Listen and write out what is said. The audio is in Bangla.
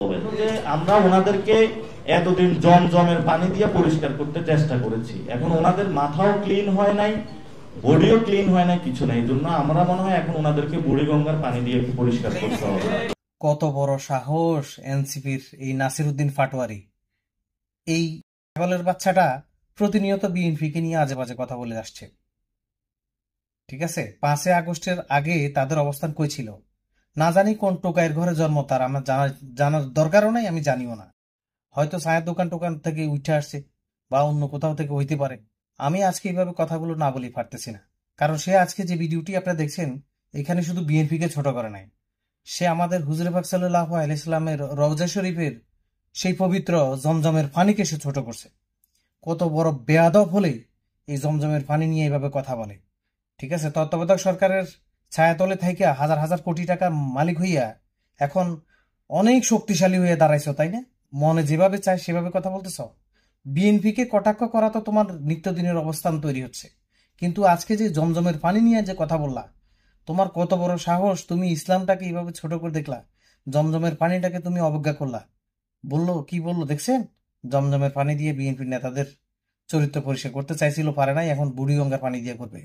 যে আমরা ওনাদেরকে এতদিন জমজমের পানি দিয়ে পরিষ্কার করতে চেষ্টা করেছি, এখন ওনাদের মাথাও ক্লিন হয় নাই, বডিও ক্লিন হয় নাই, কিছু নাই। এই জন্য আমরা মনে হয় এখন ওনাদেরকে বুড়িগঙ্গার পানি দিয়ে পরিষ্কার করতে হবে। কত বড় সাহস এনসিপির এই নাসিরউদ্দিন পাটোয়ারি! এই ছাগলের বাচ্চাটা প্রতিনিয়ত বিএনপিকে নিয়ে আজে বাজে কথা বলে আসছে। ঠিক আছে, 5 আগস্টের আগে তাদের অবস্থান কই ছিল না জানি, কোন টোকাইয়ের ঘরে জন্ম তার আমার জানার দরকারও নাই, আমি জানিও না। হয়তো চায়ের দোকান টোকান থেকে উঠে আসছে বা অন্য কোথাও থেকে হইতে পারে। আমি আজকে এইভাবে কথাগুলো না বলি পারতেছি না, কারণ সে আজকে যে ভিডিওটি আপনারা দেখছেন এখানে শুধু বিএনপিকে ছোট করে নাই, সে আমাদের হুজুরে পাক সাল্লাল্লাহু আলাইহি সাল্লামের রওজা শরীফের সেই পবিত্র জমজমের পানিকে সে ছোট করছে। কত বড় বেয়াদব হলে এই জমজমের পানি নিয়ে এইভাবে কথা বলে! ঠিক আছে, তত্ত্বাবধায়ক সরকারের ছায়াতলে থাইকা হাজার হাজার কোটি টাকার মালিক হইয়া এখন অনেক শক্তিশালী হয়ে দাঁড়াইছো, তাই না? মনে যেভাবে চায় সেভাবে কথা বলতেছ। বিএনপিকে কটাক্ষ করা তো তোমার নিত্যদিনের অবস্থান তৈরি হচ্ছে, কিন্তু আজকে যে জমজমের পানি নিয়ে যে কথা বললা, তোমার কত বড় সাহস! তুমি ইসলামটাকে এইভাবে ছোট করে দেখলা, জমজমের পানিটাকে তুমি অবজ্ঞা করলা। কি বললো দেখছেন? জমজমের পানি দিয়ে বিএনপি নেতাদের চরিত্র পরিষ্কার করতে চাইছিল, পারে নাই, এখন বুড়িগঙ্গার পানি দিয়ে করবে।